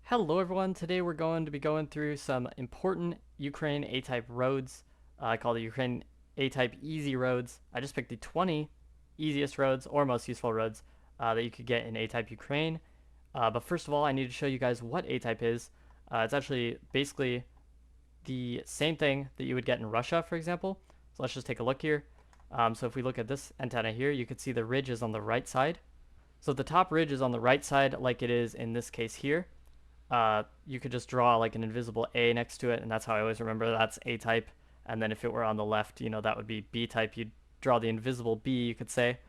Hello everyone, today we're going to be going through some important Ukraine A-type roads. I call the Ukraine A-type easy roads. I just picked the 20 easiest roads or most useful roads that you could get in A-type Ukraine. But first of all, I need to show you guys what A-type is. It's actually basically the same thing that you would get in Russia, for example. So let's just take a look here. So if we look at this antenna here, you can see the ridge is on the right side. So the top ridge is on the right side like it is in this case here. You could just draw like an invisible A next to it, and that's how I always remember that's A type. And then if it were on the left, that would be B type. You'd draw the invisible B, you could say,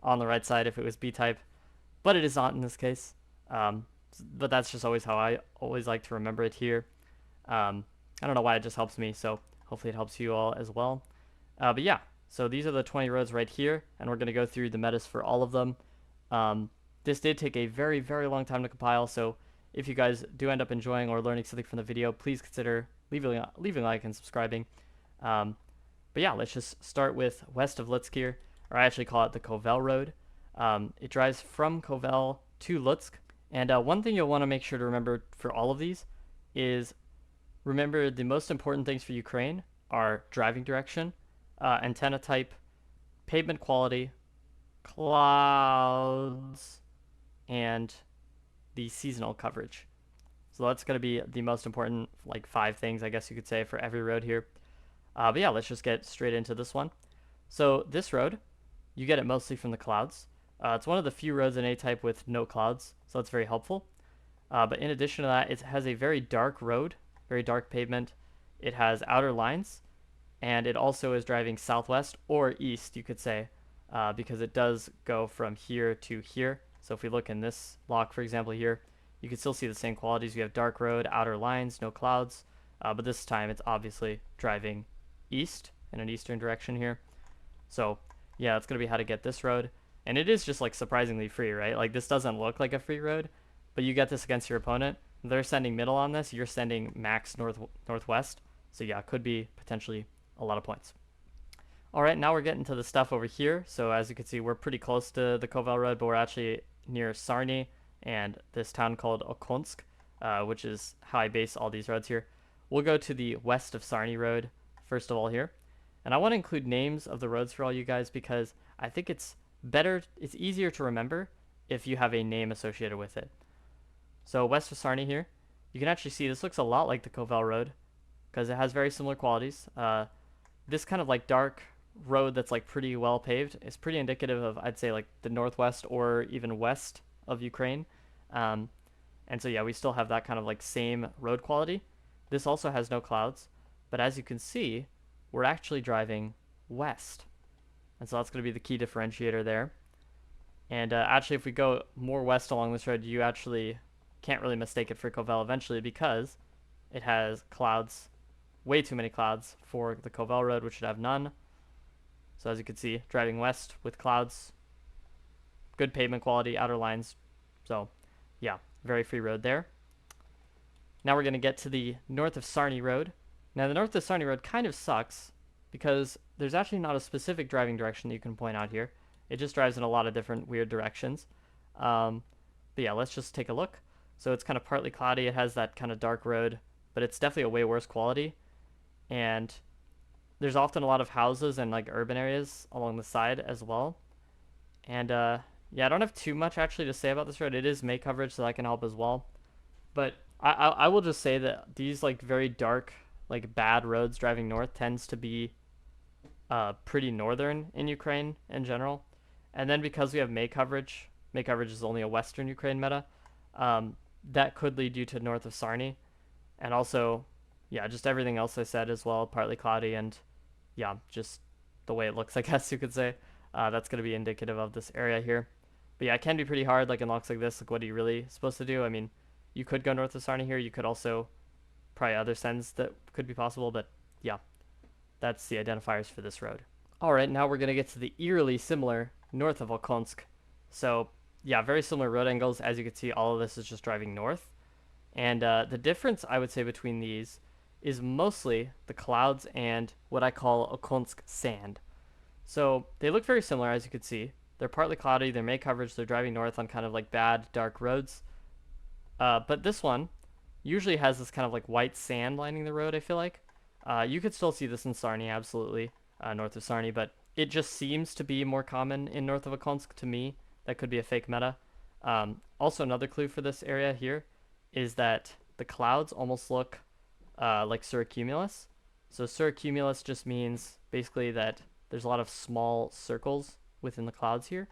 on the right side if it was B type, but it is not in this case. But that's just always how I always like to remember it here. I don't know why it just helps me, so hopefully it helps you all as well. But yeah, so these are the 20 roads right here, and we're going to go through the metas for all of them. This did take a very, very long time to compile, so if you guys do end up enjoying or learning something from the video, please consider leaving a like and subscribing. But yeah, let's just start with west of Lutsk here, or I actually call it the Kovell Road. It drives from Kovell to Lutsk, and one thing you'll want to make sure to remember for all of these is remember the most important things for Ukraine are driving direction, antenna type, pavement quality, clouds, and the seasonal coverage. So that's going to be the most important, like 5 things, I guess you could say, for every road here. But yeah, let's just get straight into this one. So this road, you get it mostly from the clouds. It's one of the few roads in A-type with no clouds, so that's very helpful. But in addition to that, it has a very dark road, very dark pavement. It has outer lines, and it also is driving southwest or east, you could say, because it does go from here to here. So if we look in this block, for example, here, you can still see the same qualities. You have dark road, outer lines, no clouds, but this time it's obviously driving east in an eastern direction here. So yeah, that's going to be how to get this road. And it is just like surprisingly free, right? Like this doesn't look like a free road, but you get this against your opponent. They're sending middle on this. You're sending max northwest. So yeah, it could be potentially a lot of points. All right, now we're getting to the stuff over here. So as you can see, we're pretty close to the Kovell Road, but we're actually near Sarnney and this town called Okonsk, which is how I base all these roads here. We'll go to the west of Sarnney Road first of all here. And I want to include names of the roads for all you guys because I think it's easier to remember if you have a name associated with it. So west of Sarnney here, you can actually see this looks a lot like the Kovell Road because it has very similar qualities. This kind of like dark road that's like pretty well paved is pretty indicative of, I'd say, like the northwest or even west of Ukraine. And so yeah, we still have that kind of like same road quality. This also has no clouds, but as you can see, we're actually driving west. And so that's going to be the key differentiator there. And actually, if we go more west along this road, you actually can't really mistake it for Kovell eventually because it has clouds, way too many clouds for the Kovell Road, which should have none. So as you can see, driving west with clouds, good pavement quality, outer lines. So yeah, very free road there. Now we're going to get to the north of Sarnney Road. Now the north of Sarnney Road kind of sucks because there's actually not a specific driving direction that you can point out here. It just drives in a lot of different weird directions. But yeah, let's just take a look. So it's kind of partly cloudy. It has that kind of dark road, but it's definitely a way worse quality. And there's often a lot of houses and like urban areas along the side as well. And yeah, I don't have too much actually to say about this road. It is May coverage, so that can help as well. But I will just say that these like very dark, like bad roads driving north tends to be pretty northern in Ukraine in general. And then because we have May coverage is only a western Ukraine meta, that could lead you to north of Sarnney. And also, yeah, just everything else I said as well, partly cloudy and yeah, just the way it looks, I guess you could say. That's going to be indicative of this area here. But yeah, it can be pretty hard, like in locks like this. Like, what are you really supposed to do? I mean, you could go north of Sarnney here. You could also probably other sends that could be possible, but yeah, that's the identifiers for this road. All right, now we're going to get to the eerily similar north of Okonsk. So yeah, very similar road angles. As you can see, all of this is just driving north. And the difference, I would say, between these is mostly the clouds and what I call Okonsk sand. So they look very similar, as you can see. They're partly cloudy, they're May coverage, they're driving north on kind of like bad, dark roads. But this one, usually has this kind of like white sand lining the road, I feel like. You could still see this in Sarnney, absolutely, north of Sarnney, but it just seems to be more common in north of Okonsk to me. That could be a fake meta. Also, another clue for this area here is that the clouds almost look like cirrocumulus. So cirrocumulus just means basically that there's a lot of small circles within the clouds here,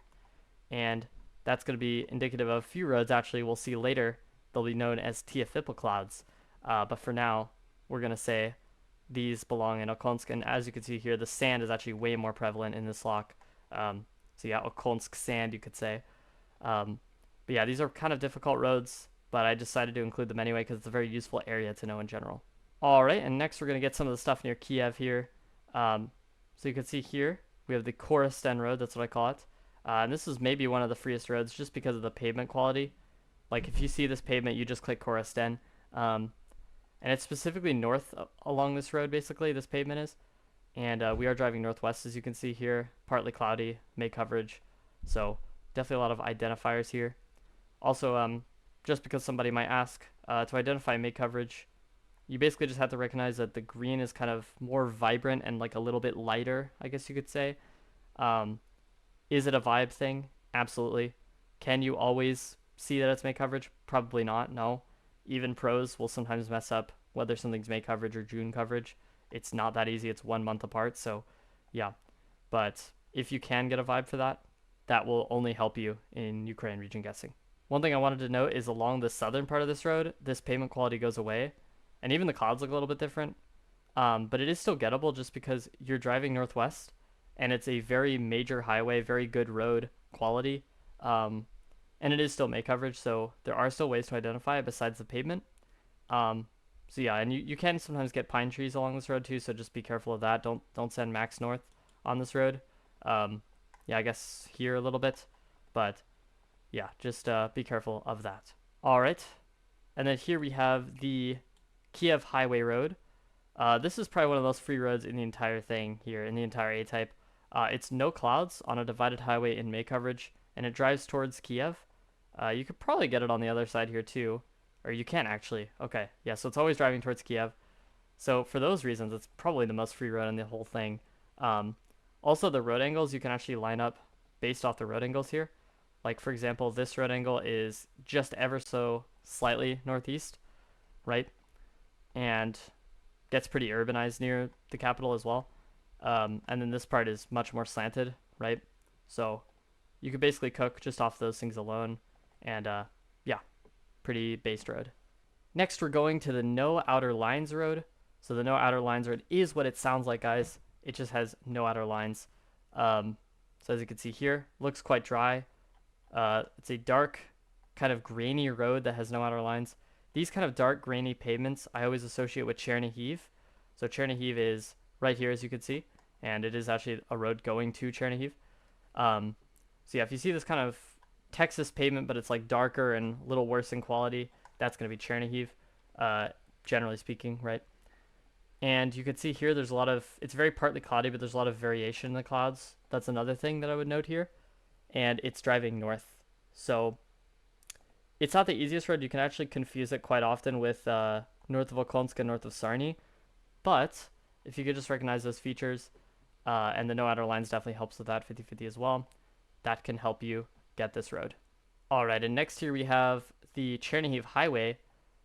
and that's going to be indicative of a few roads actually we'll see later. They'll be known as TFipple clouds, but for now we're going to say these belong in Okonsk, and as you can see here, the sand is actually way more prevalent in this lock. So yeah, Okonsk sand, you could say. But yeah, these are kind of difficult roads, but I decided to include them anyway because it's a very useful area to know in general. All right, and next we're going to get some of the stuff near Kiev here. So you can see here, we have the Corusen road, that's what I call it. And this is maybe one of the freest roads just because of the pavement quality. Like if you see this pavement, you just click Corusen. And it's specifically north along this road, basically, this pavement is. And we are driving northwest, as you can see here. Partly cloudy, May coverage. So definitely a lot of identifiers here. Also, just because somebody might ask, to identify May coverage, you basically just have to recognize that the green is kind of more vibrant and like a little bit lighter, I guess you could say. Is it a vibe thing? Absolutely. Can you always see that it's May coverage? Probably not, no. Even pros will sometimes mess up whether something's May coverage or June coverage. It's not that easy. It's 1 month apart. So, yeah. But if you can get a vibe for that, that will only help you in Ukraine region guessing. One thing I wanted to note is along the southern part of this road, this pavement quality goes away. And even the clouds look a little bit different. But it is still gettable just because you're driving northwest and it's a very major highway, very good road quality. And it is still May coverage, so there are still ways to identify it besides the pavement. So yeah, and you can sometimes get pine trees along this road too, so just be careful of that. Don't send max north on this road. Yeah, I guess here a little bit, but yeah, just be careful of that. All right, and then here we have the Kiev Highway Road. This is probably one of those free roads in the entire thing here, in the entire A-type. It's no clouds on a divided highway in May coverage, and it drives towards Kiev. You could probably get it on the other side here too, or you can actually. Okay, yeah, so it's always driving towards Kiev. So for those reasons, it's probably the most free road in the whole thing. Also, the road angles you can actually line up based off the road angles here. Like for example, this road angle is just ever so slightly northeast, right? And gets pretty urbanized near the capital as well. And then this part is much more slanted, right? So you could basically cook just off those things alone. And yeah, pretty based road. Next, we're going to the no outer lines road. So the no outer lines road is what it sounds like, guys. It just has no outer lines. So as you can see here, looks quite dry. It's a dark, kind of grainy road that has no outer lines. These kind of dark, grainy pavements I always associate with Cherave. So Cherave is right here, as you can see, and it is actually a road going to Cherave. So yeah, if you see this kind of Texas pavement, but it's like darker and a little worse in quality, that's going to be Cherave, generally speaking, right? And you can see here there's a lot of, it's very partly cloudy, but there's a lot of variation in the clouds. That's another thing that I would note here. And it's driving north. So it's not the easiest road. You can actually confuse it quite often with north of Okonsk and north of Sarnney. But if you could just recognize those features, and the no outer lines definitely helps with that 50-50 as well, that can help you get this road. All right, and next here we have the Chernihiv Highway.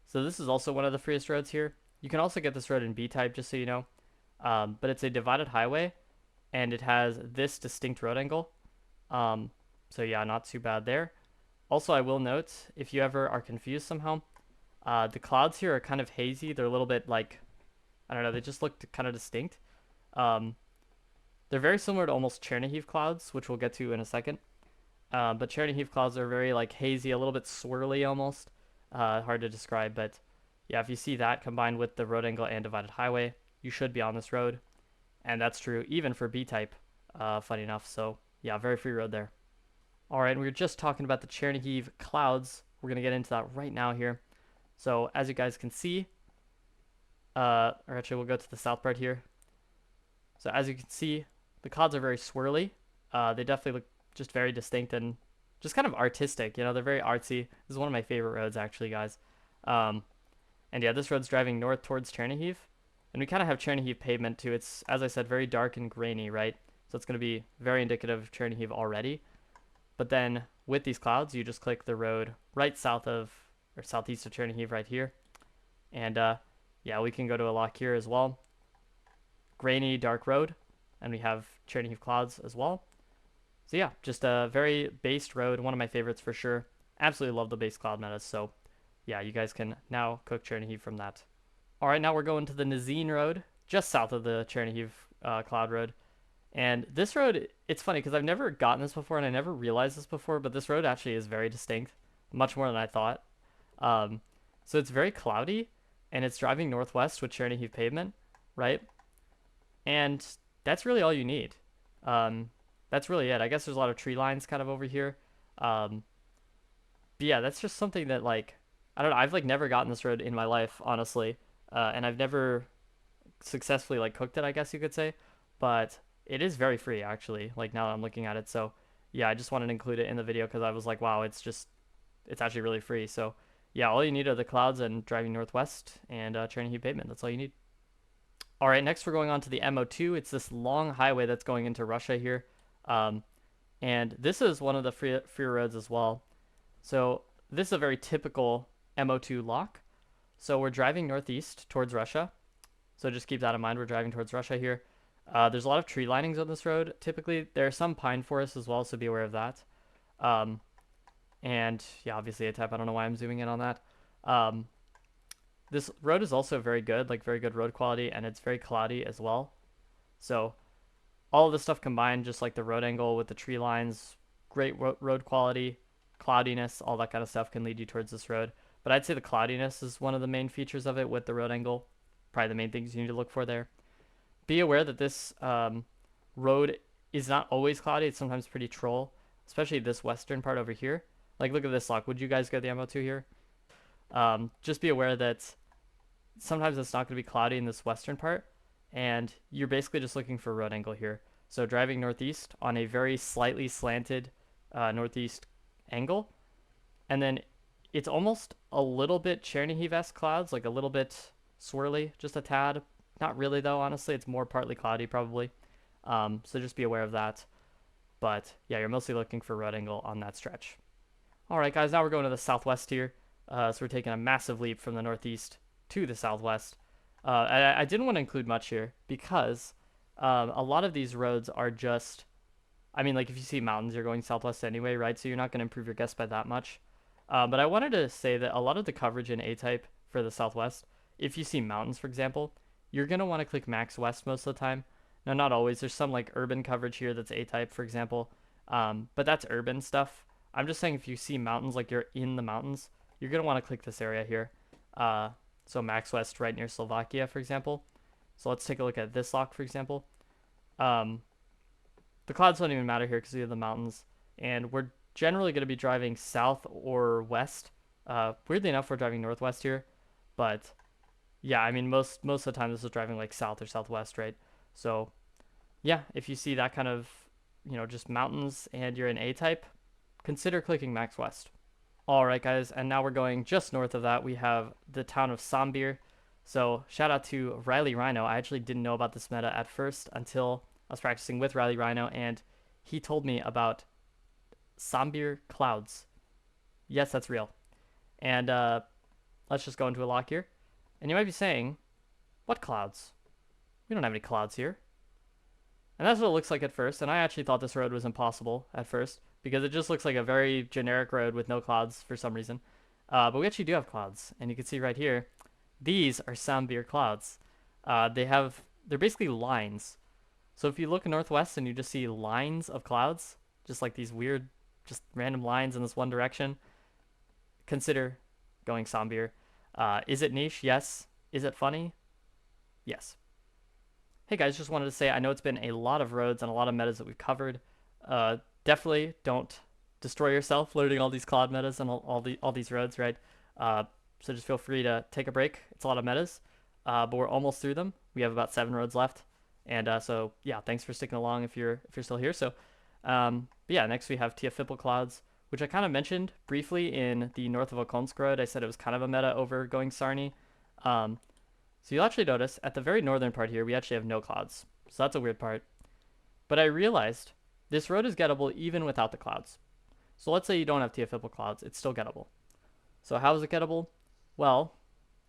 So this is also one of the freest roads here. You can also get this road in B-type, just so you know. But it's a divided highway, and it has this distinct road angle. So yeah, not too bad there. Also, I will note, if you ever are confused somehow, the clouds here are kind of hazy. They're a little bit like, I don't know, they just look kind of distinct. They're very similar to almost Chernihiv clouds, which we'll get to in a second. But Chernihiv clouds are very like hazy, a little bit swirly almost. Hard to describe, but yeah, if you see that combined with the road angle and divided highway, you should be on this road. And that's true even for B-type, funny enough. So yeah, very free road there. All right, and we were just talking about the Chernihiv clouds. We're going to get into that right now here. So as you guys can see, or actually we'll go to the south part here. So as you can see, the clouds are very swirly. They definitely look just very distinct and just kind of artistic. You know, they're very artsy. This is one of my favorite roads actually, guys. And yeah, this road's driving north towards Chernihiv. And we kind of have Chernihiv pavement too. It's, as I said, very dark and grainy, right? So it's going to be very indicative of Chernihiv already. But then with these clouds, you just click the road right south of, or southeast of Chernihiv right here. And yeah, we can go to a lock here as well. Grainy, dark road. And we have Chernihiv clouds as well. So yeah, just a very based road. One of my favorites for sure. Absolutely love the base cloud metas. So yeah, you guys can now cook Chernihiv from that. All right, now we're going to the Nazine road, just south of the Chernihiv cloud road. And this road, it's funny because I've never gotten this before and I never realized this before, but this road actually is very distinct, much more than I thought. So it's very cloudy and it's driving northwest with Chernihiv pavement, right? And that's really all you need. That's really it. I guess there's a lot of tree lines kind of over here. But yeah, that's just something that like, I don't know, I've like never gotten this road in my life, honestly. And I've never successfully like cooked it, I guess you could say. But it is very free actually, like now that I'm looking at it. So yeah, I just wanted to include it in the video because I was like, wow, it's actually really free. So yeah, all you need are the clouds and driving northwest and Chernihiv pavement. That's all you need. All right, next we're going on to the MO2. It's this long highway that's going into Russia here. And this is one of the free roads as well. So this is a very typical MO2 lock. So we're driving northeast towards Russia. So just keep that in mind. We're driving towards Russia here. There's a lot of tree linings on this road. Typically, there are some pine forests as well, so be aware of that. And yeah, obviously A-type. I don't know why I'm zooming in on that. This road is also very good, like very good road quality, and it's very cloudy as well. So all of this stuff combined, just like the road angle with the tree lines, great road quality, cloudiness, all that kind of stuff can lead you towards this road. But I'd say the cloudiness is one of the main features of it with the road angle. Probably the main things you need to look for there. Be aware that this road is not always cloudy. It's sometimes pretty troll, especially this western part over here. Like, look at this lock. Would you guys go the MO2 here? Just be aware that sometimes it's not going to be cloudy in this western part, and you're basically just looking for a road angle here. So driving northeast on a very slightly slanted northeast angle, and then it's almost a little bit Chernihiv-esque clouds, like a little bit swirly, just a tad. Not really though, honestly. It's more partly cloudy probably. So just be aware of that. But yeah, you're mostly looking for road angle on that stretch. All right, guys, now we're going to the southwest here. So we're taking a massive leap from the northeast to the southwest. I didn't want to include much here because a lot of these roads are just, I mean, like if you see mountains, you're going southwest anyway, right? So you're not going to improve your guess by that much. But I wanted to say that a lot of the coverage in A-type for the southwest, if you see mountains, for example, you're going to want to click max west most of the time. Now, not always. There's some like urban coverage here that's A-type, for example. But that's urban stuff. I'm just saying if you see mountains, like you're in the mountains, you're going to want to click this area here. So max west right near Slovakia, for example. So let's take a look at this lock, for example. The clouds don't even matter here because we have the mountains. And we're generally going to be driving south or west. Weirdly enough, we're driving northwest here. But yeah, I mean, most of the time this is driving like south or southwest, right? So yeah, if you see that kind of, just mountains and you're in A-type, consider clicking max west. All right, guys, and now we're going just north of that. We have the town of Samir. So shout out to Riley Rhino. I actually didn't know about this meta at first until I was practicing with Riley Rhino, and he told me about Samir clouds. Yes, that's real. And let's just go into a lock here. And you might be saying, what clouds? We don't have any clouds here. And that's what it looks like at first. And I actually thought this road was impossible at first because it just looks like a very generic road with no clouds for some reason. But we actually do have clouds. And you can see right here, these are Samir clouds. They're basically lines. So if you look northwest and you just see lines of clouds, just like these weird, just random lines in this one direction, consider going Samir. Is it niche? Yes. Is it funny? Yes. Hey guys, just wanted to say I know it's been a lot of roads and a lot of metas that we've covered. Definitely don't destroy yourself learning all these cloud metas and all these roads, right? So just feel free to take a break. It's a lot of metas, but we're almost through them. We have about 7 roads left, and so yeah, thanks for sticking along if you're still here. So but yeah, next we have TFipple clouds, which I kind of mentioned briefly in the north of Okonsk road. I said it was kind of a meta over going Sarnney. So you'll actually notice at the very northern part here, we actually have no clouds. So that's a weird part. But I realized this road is gettable even without the clouds. So let's say you don't have TFipple clouds, it's still gettable. So how is it gettable? Well,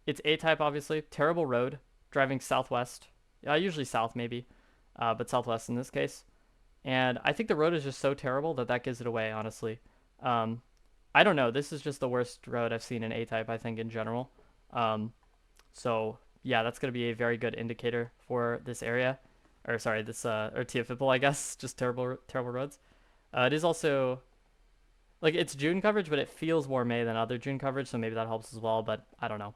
it's A-type obviously, terrible road, driving southwest, usually south maybe, but southwest in this case. And I think the road is just so terrible that that gives it away, honestly. Um, I don't know, this is just the worst road I've seen in A-type, I think, in general. So yeah, that's going to be a very good indicator for this area, or sorry, this or TFipple, I guess, just terrible roads. It is also like it's June coverage, but it feels more May than other June coverage, so maybe that helps as well. But I don't know.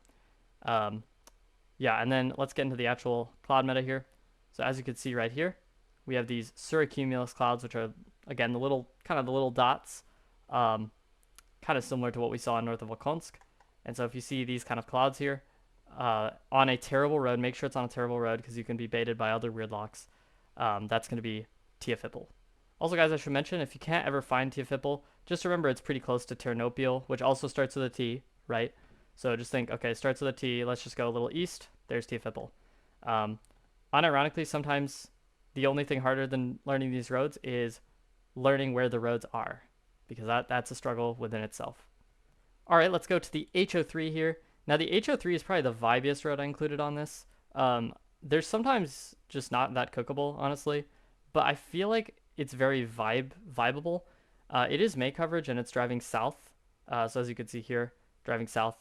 Um, yeah, and then let's get into the actual cloud meta here. So as you can see right here, we have these cirrocumulus clouds, which are again the little dots, um, kind of similar to what we saw north of Okonsk. And so if you see these kind of clouds here on a terrible road, make sure it's on a terrible road because you can be baited by other weird locks. That's going to be TFipple. Also, guys, I should mention if you can't ever find TFipple, just remember it's pretty close to Ternopial, which also starts with a T, right? So just think, okay, starts with a T. Let's just go a little east. There's TFipple. Unironically, sometimes the only thing harder than learning these roads is learning where the roads are, because that's a struggle within itself. All right, let's go to the HO3 here. Now, the HO3 is probably the vibiest road I included on this. There's sometimes just not that cookable, honestly, but I feel like it's very vibeable. It is May coverage and it's driving south. So as you can see here, driving south.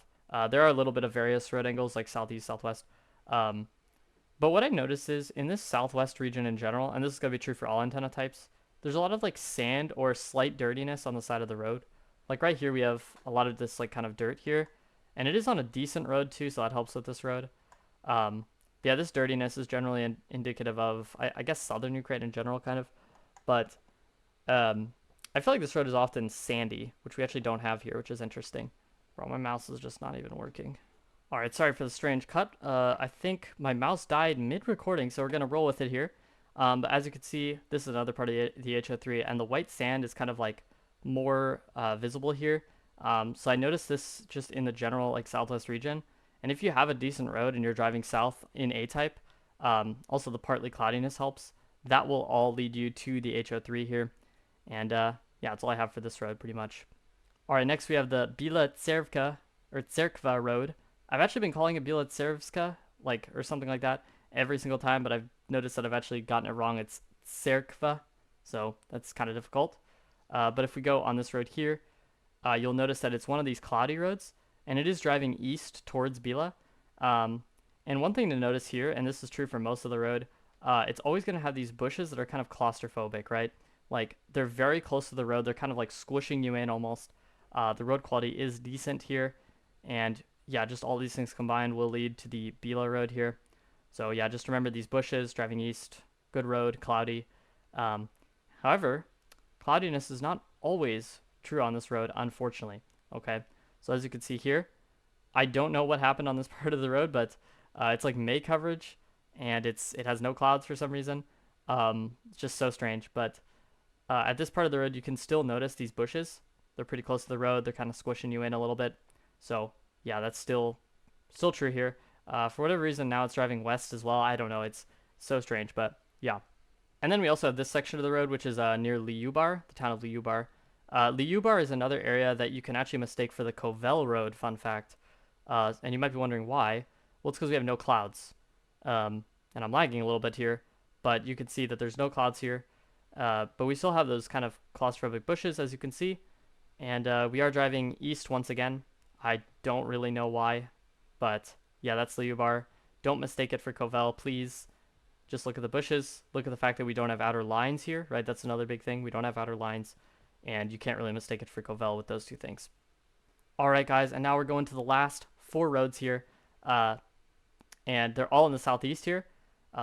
There are a little bit of various road angles like southeast, southwest. But what I noticed is in this southwest region in general, and this is going to be true for all antenna types, there's a lot of like sand or slight dirtiness on the side of the road. Like right here, we have a lot of this like kind of dirt here, and it is on a decent road too, so that helps with this road. Yeah, this dirtiness is generally indicative of, I guess, southern Ukraine in general, kind of. But I feel like this road is often sandy, which we actually don't have here, which is interesting. Bro, my mouse is just not even working. All right, sorry for the strange cut. I think my mouse died mid-recording, so we're going to roll with it here. But as you can see, this is another part of the HO3, and the white sand is kind of like more visible here. So I noticed this just in the general like southwest region. And if you have a decent road and you're driving south in A-type, also the partly cloudiness helps. That will all lead you to the HO3 here. And yeah, that's all I have for this road pretty much. All right, next we have the Billetka or Tserkva road. I've actually been calling it Billetka, like, or something like that every single time, but I've noticed that I've actually gotten it wrong. It's Tserkva, so that's kind of difficult. But if we go on this road here, you'll notice that it's one of these cloudy roads, and it is driving east towards Bila. And one thing to notice here, and this is true for most of the road, it's always going to have these bushes that are kind of claustrophobic, right? Like, they're very close to the road. They're kind of like squishing you in almost. The road quality is decent here, and yeah, just all these things combined will lead to the Bila road here. So yeah, just remember these bushes, driving east, good road, cloudy. However, cloudiness is not always true on this road, unfortunately. Okay, so as you can see here, I don't know what happened on this part of the road, but it's like May coverage, and it has no clouds for some reason. It's just so strange. But at this part of the road, you can still notice these bushes. They're pretty close to the road. They're kind of squishing you in a little bit. So yeah, that's still true here. For whatever reason, now it's driving west as well. I don't know. It's so strange, but yeah. And then we also have this section of the road, which is near Liubar, the town of Liubar. Liubar is another area that you can actually mistake for the Kovell road, fun fact. And you might be wondering why. Well, it's because we have no clouds. And I'm lagging a little bit here, but you can see that there's no clouds here. But we still have those kind of claustrophobic bushes, as you can see. And we are driving east once again. I don't really know why, but yeah, that's Liubar. Don't mistake it for Kovell, please. Just look at the bushes. Look at the fact that we don't have outer lines here, right? That's another big thing. We don't have outer lines, and you can't really mistake it for Kovell with those two things. All right, guys, and now we're going to the last 4 roads here, and they're all in the southeast here.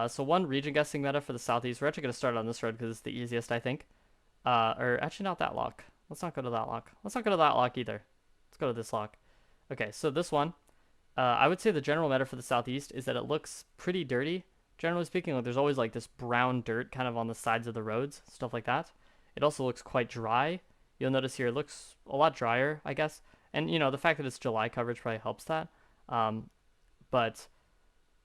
So one region guessing meta for the southeast. We're actually going to start on this road because it's the easiest, I think. Or actually not that lock. Let's not go to that lock. Let's not go to that lock either. Let's go to this lock. Okay, so this one, I would say the general meta for the southeast is that it looks pretty dirty. Generally speaking, like, there's always like this brown dirt kind of on the sides of the roads, stuff like that. It also looks quite dry. You'll notice here it looks a lot drier, I guess. And, you know, the fact that it's July coverage probably helps that. But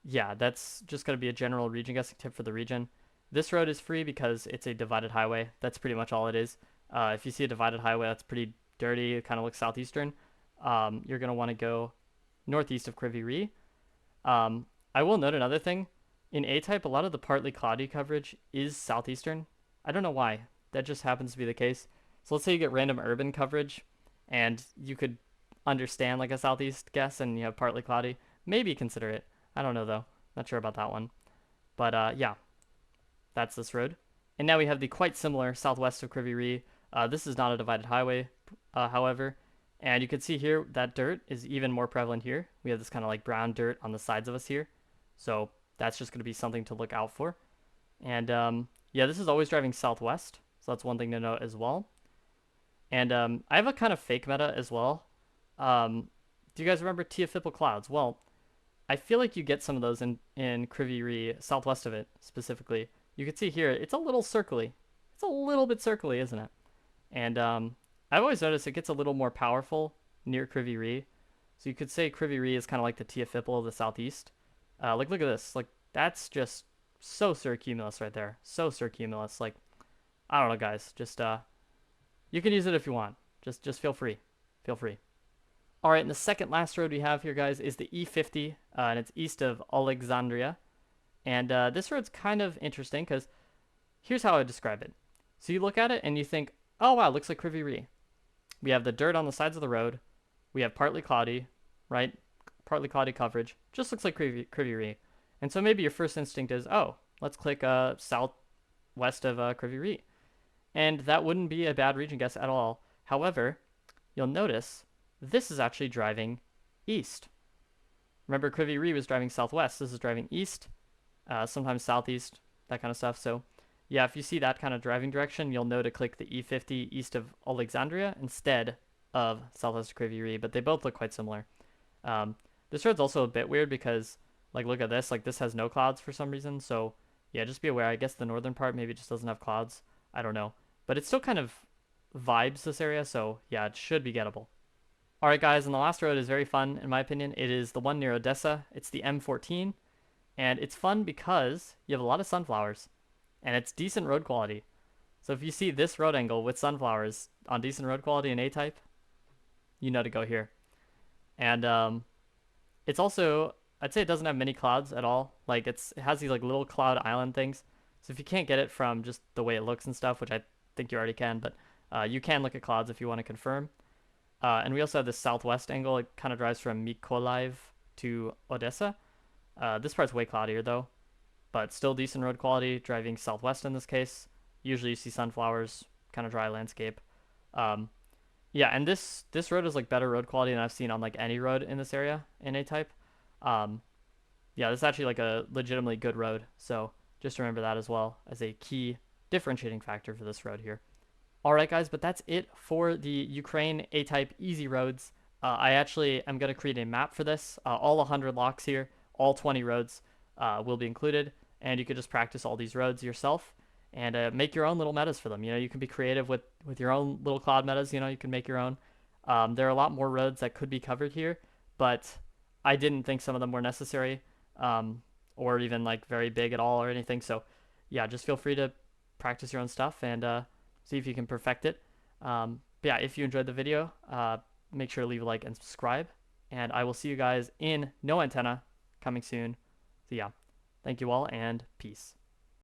yeah, that's just going to be a general region guessing tip for the region. This road is free because it's a divided highway. That's pretty much all it is. If you see a divided highway that's pretty dirty, it kind of looks southeastern, you're going to want to go northeast of Kryvyi Rih. I will note another thing. In A-type, a lot of the partly cloudy coverage is southeastern. I don't know why. That just happens to be the case. So let's say you get random urban coverage, and you could understand like a southeast guess, and you have partly cloudy. Maybe consider it. I don't know though. Not sure about that one. But yeah, that's this road. And now we have the quite similar southwest of Kryvyi Rih. This is not a divided highway, however. And you can see here that dirt is even more prevalent here. We have this kind of like brown dirt on the sides of us here. So that's just going to be something to look out for. And yeah, this is always driving southwest. So that's one thing to note as well. And I have a kind of fake meta as well. Do you guys remember TFipple clouds? Well, I feel like you get some of those in Kryvyi Rih, southwest of it specifically. You can see here, it's a little circly. It's a little bit circly, isn't it? And I've always noticed it gets a little more powerful near Kryvyi Rih. So you could say Kryvyi Rih is kind of like the TFipple of the southeast. Like, look at this. Like, that's just so circumulus right there. So circumulus. Like, I don't know, guys. Just, you can use it if you want. Just feel free. Feel free. All right, and the second last road we have here, guys, is the E50, and it's east of Alexandria. And this road's kind of interesting because here's how I would describe it. So you look at it and you think, oh, wow, looks like Kryvyi Rih. We have the dirt on the sides of the road. We have partly cloudy, right? Partly cloudy coverage. Just looks like Kryvyi Rih. And so maybe your first instinct is, oh, let's click southwest of Kryvyi Rih. And that wouldn't be a bad region guess at all. However, you'll notice this is actually driving east. Remember, Kryvyi Rih was driving southwest. This is driving east, sometimes southeast, that kind of stuff. So yeah, if you see that kind of driving direction, you'll know to click the E50 east of Alexandria instead of southwest of Kryvyi Rih, but they both look quite similar. This road's also a bit weird because, like, look at this. Like, this has no clouds for some reason. So yeah, just be aware. I guess the northern part maybe just doesn't have clouds. I don't know. But it still kind of vibes this area, so yeah, it should be gettable. All right, guys, and the last road is very fun, in my opinion. It is the one near Odessa. It's the M14, and it's fun because you have a lot of sunflowers, and it's decent road quality. So if you see this road angle with sunflowers on decent road quality in A-type, you know to go here. And it's also, I'd say it doesn't have many clouds at all. Like, it has these like little cloud island things. So if you can't get it from just the way it looks and stuff, which I think you already can, but you can look at clouds if you want to confirm. And we also have this southwest angle. It kind of drives from Mykolaiv to Odessa. This part's way cloudier though, but still decent road quality, driving southwest in this case. Usually you see sunflowers, kind of dry landscape. Yeah, and this road is like better road quality than I've seen on like any road in this area in A-type. Yeah, this is actually like a legitimately good road. So just remember that as well as a key differentiating factor for this road here. All right, guys, but that's it for the Ukraine A-type easy roads. I actually am going to create a map for this. All 100 locks here, all 20 roads will be included, and you could just practice all these roads yourself and make your own little metas for them. You know, you can be creative with your own little cloud metas. You know, you can make your own. There are a lot more roads that could be covered here, but I didn't think some of them were necessary or even like very big at all or anything. So yeah, just feel free to practice your own stuff and see if you can perfect it. But yeah, if you enjoyed the video, make sure to leave a like and subscribe. And I will see you guys in No Antenna coming soon. So yeah, thank you all and peace.